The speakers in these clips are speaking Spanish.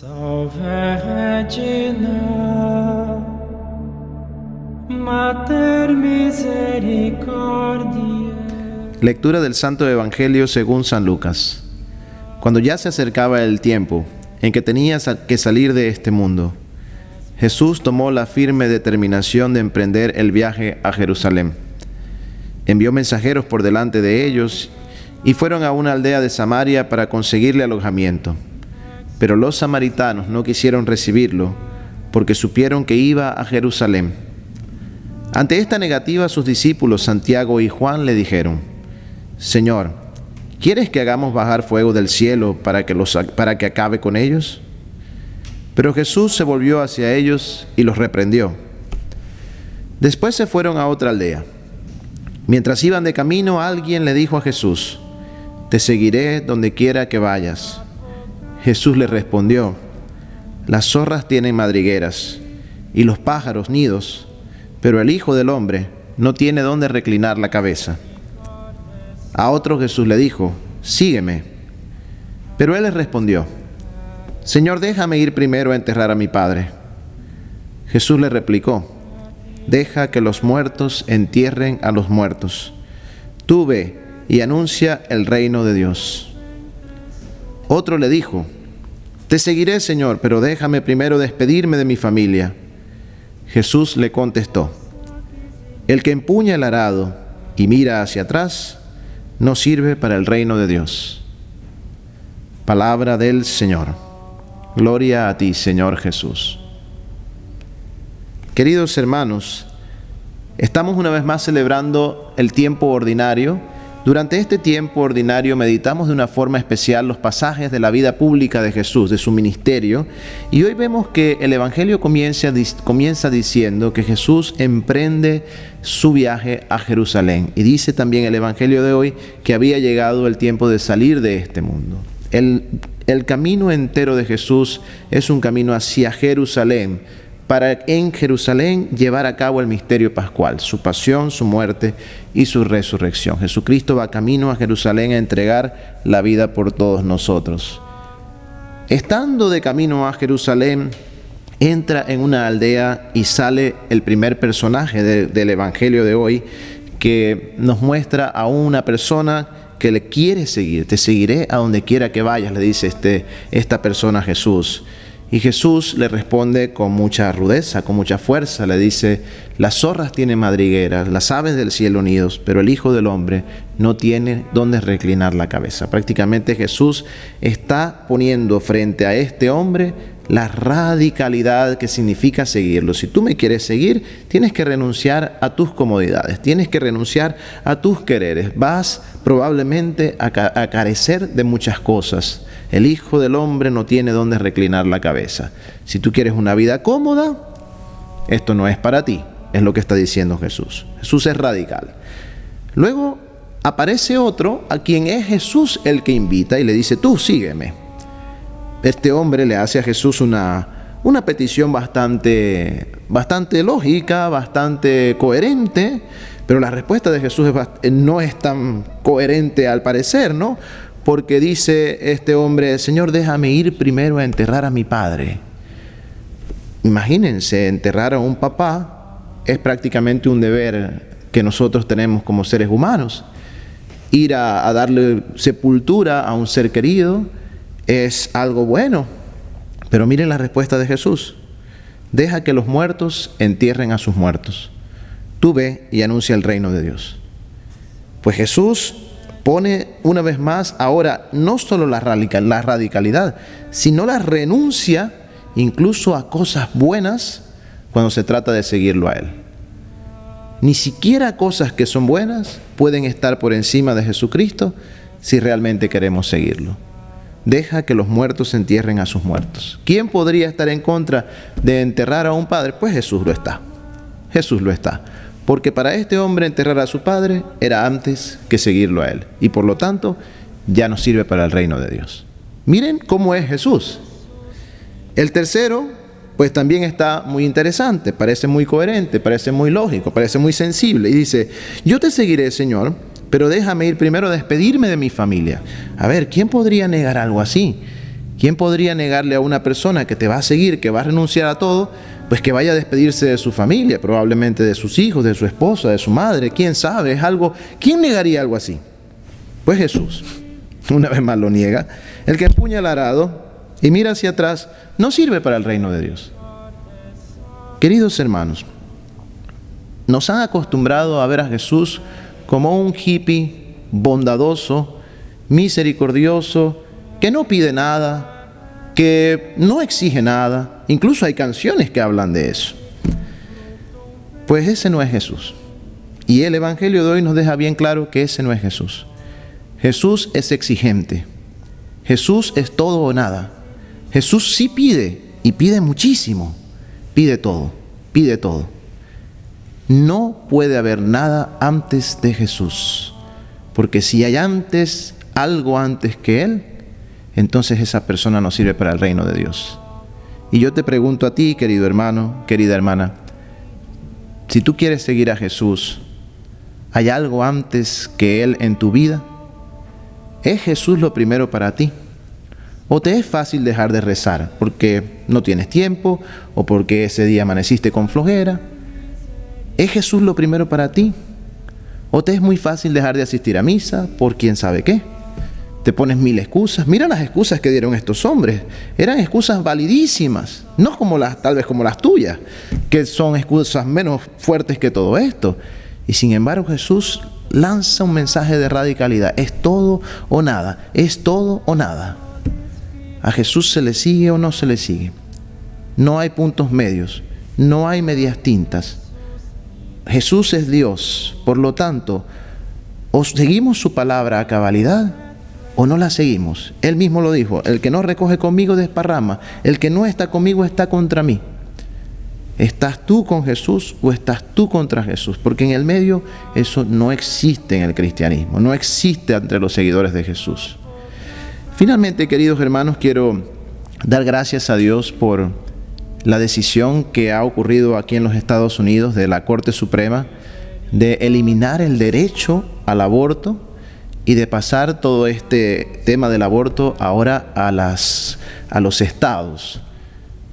Salve Regina, Mater Misericordiae. Lectura del Santo Evangelio según San Lucas. Cuando ya se acercaba el tiempo en que tenía que salir de este mundo, Jesús tomó la firme determinación de emprender el viaje a Jerusalén. Envió mensajeros por delante de ellos y fueron a una aldea de Samaria para conseguirle alojamiento. Pero los samaritanos no quisieron recibirlo porque supieron que iba a Jerusalén. Ante esta negativa, sus discípulos Santiago y Juan le dijeron: Señor, ¿quieres que hagamos bajar fuego del cielo para que acabe con ellos? Pero Jesús se volvió hacia ellos y los reprendió. Después se fueron a otra aldea. Mientras iban de camino, alguien le dijo a Jesús: Te seguiré donde quiera que vayas. Jesús le respondió: Las zorras tienen madrigueras y los pájaros nidos, pero el Hijo del Hombre no tiene dónde reclinar la cabeza. A otro Jesús le dijo: Sígueme. Pero él le respondió: Señor, déjame ir primero a enterrar a mi padre. Jesús le replicó: Deja que los muertos entierren a los muertos. Tú ve y anuncia el reino de Dios. Otro le dijo: Te seguiré, Señor, pero déjame primero despedirme de mi familia. Jesús le contestó: El que empuña el arado y mira hacia atrás no sirve para el reino de Dios. Palabra del Señor. Gloria a ti, Señor Jesús. Queridos hermanos, estamos una vez más celebrando el tiempo ordinario. Durante este tiempo ordinario meditamos de una forma especial los pasajes de la vida pública de Jesús, de su ministerio, y hoy vemos que el Evangelio comienza diciendo que Jesús emprende su viaje a Jerusalén, y dice también el Evangelio de hoy que había llegado el tiempo de salir de este mundo. El camino entero de Jesús es un camino hacia Jerusalén, para en Jerusalén llevar a cabo el misterio pascual, su pasión, su muerte y su resurrección. Jesucristo va camino a Jerusalén a entregar la vida por todos nosotros. Estando de camino a Jerusalén, entra en una aldea y sale el primer personaje del Evangelio de hoy, que nos muestra a una persona que le quiere seguir. Te seguiré a donde quiera que vayas, le dice esta persona a Jesús. Y Jesús le responde con mucha rudeza, con mucha fuerza. Le dice: Las zorras tienen madrigueras, las aves del cielo nidos, pero el Hijo del Hombre no tiene dónde reclinar la cabeza. Prácticamente Jesús está poniendo frente a este hombre la radicalidad que significa seguirlo. Si tú me quieres seguir, tienes que renunciar a tus comodidades, tienes que renunciar a tus quereres. Vas probablemente a carecer de muchas cosas. El Hijo del Hombre no tiene dónde reclinar la cabeza. Si tú quieres una vida cómoda, esto no es para ti, es lo que está diciendo Jesús. Jesús es radical. Luego aparece otro a quien es Jesús el que invita y le dice: Tú sígueme. Este hombre le hace a Jesús una petición bastante lógica, bastante coherente, pero la respuesta de Jesús no es tan coherente al parecer, ¿no? Porque dice este hombre: Señor, déjame ir primero a enterrar a mi padre. Imagínense, enterrar a un papá es prácticamente un deber que nosotros tenemos como seres humanos. Ir a darle sepultura a un ser querido es algo bueno. Pero miren la respuesta de Jesús: Deja que los muertos entierren a sus muertos. Tú ve y anuncia el reino de Dios. Pues Jesús pone una vez más ahora no solo la radicalidad, sino la renuncia incluso a cosas buenas cuando se trata de seguirlo a Él. Ni siquiera cosas que son buenas pueden estar por encima de Jesucristo si realmente queremos seguirlo. Deja que los muertos entierren a sus muertos. ¿Quién podría estar en contra de enterrar a un padre? Pues Jesús lo está. Jesús lo está. Porque para este hombre enterrar a su padre era antes que seguirlo a Él. Y por lo tanto, ya no sirve para el reino de Dios. Miren cómo es Jesús. El tercero, pues también está muy interesante, parece muy coherente, parece muy lógico, parece muy sensible. Y dice: Yo te seguiré, Señor, pero déjame ir primero a despedirme de mi familia. A ver, ¿quién podría negar algo así? ¿Quién podría negarle a una persona que te va a seguir, que va a renunciar a todo, pues que vaya a despedirse de su familia, probablemente de sus hijos, de su esposa, de su madre? ¿Quién sabe? Es algo. ¿Quién negaría algo así? Pues Jesús. Una vez más lo niega. El que empuña el arado y mira hacia atrás no sirve para el reino de Dios. Queridos hermanos, nos han acostumbrado a ver a Jesús como un hippie bondadoso, misericordioso, que no pide nada, que no exige nada. Incluso hay canciones que hablan de eso. Pues ese no es Jesús. Y el Evangelio de hoy nos deja bien claro que ese no es Jesús. Jesús es exigente. Jesús es todo o nada. Jesús sí pide, y pide muchísimo. Pide todo, pide todo. No puede haber nada antes de Jesús, porque si hay algo antes que Él, entonces esa persona no sirve para el reino de Dios. Y yo te pregunto a ti, querido hermano, querida hermana, si tú quieres seguir a Jesús, ¿hay algo antes que Él en tu vida? ¿Es Jesús lo primero para ti? ¿O te es fácil dejar de rezar porque no tienes tiempo o porque ese día amaneciste con flojera? ¿Es Jesús lo primero para ti? ¿O te es muy fácil dejar de asistir a misa por quién sabe qué? Te pones mil excusas. Mira las excusas que dieron estos hombres. Eran excusas validísimas, no como tal vez como las tuyas, que son excusas menos fuertes que todo esto. Y sin embargo Jesús lanza un mensaje de radicalidad. Es todo o nada. Es todo o nada. ¿A Jesús se le sigue o no se le sigue? No hay puntos medios. No hay medias tintas. Jesús es Dios. Por lo tanto, o seguimos su palabra a cabalidad o no la seguimos. Él mismo lo dijo: el que no recoge conmigo desparrama. El que no está conmigo está contra mí. ¿Estás tú con Jesús o estás tú contra Jesús? Porque en el medio eso no existe en el cristianismo, no existe entre los seguidores de Jesús. Finalmente, queridos hermanos, quiero dar gracias a Dios por la decisión que ha ocurrido aquí en los Estados Unidos de la Corte Suprema de eliminar el derecho al aborto y de pasar todo este tema del aborto ahora a los estados.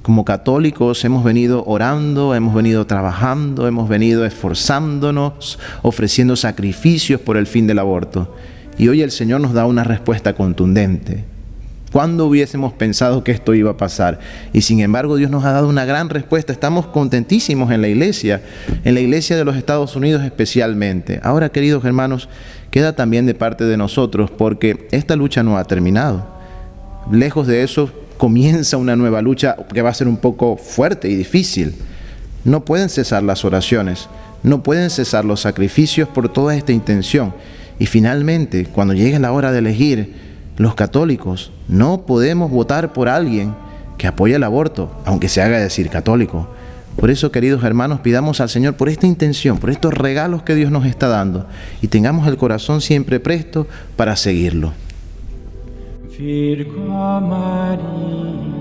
Como católicos hemos venido orando, hemos venido trabajando, hemos venido esforzándonos, ofreciendo sacrificios por el fin del aborto. Y hoy el Señor nos da una respuesta contundente. ¿Cuándo hubiésemos pensado que esto iba a pasar? Y sin embargo Dios nos ha dado una gran respuesta. Estamos contentísimos en la iglesia de los Estados Unidos especialmente. Ahora, queridos hermanos, queda también de parte de nosotros, porque esta lucha no ha terminado. Lejos de eso, comienza una nueva lucha que va a ser un poco fuerte y difícil. No pueden cesar las oraciones, no pueden cesar los sacrificios por toda esta intención. Y finalmente, cuando llegue la hora de elegir, los católicos no podemos votar por alguien que apoye el aborto, aunque se haga decir católico. Por eso, queridos hermanos, pidamos al Señor por esta intención, por estos regalos que Dios nos está dando, y tengamos el corazón siempre presto para seguirlo. Virgo María.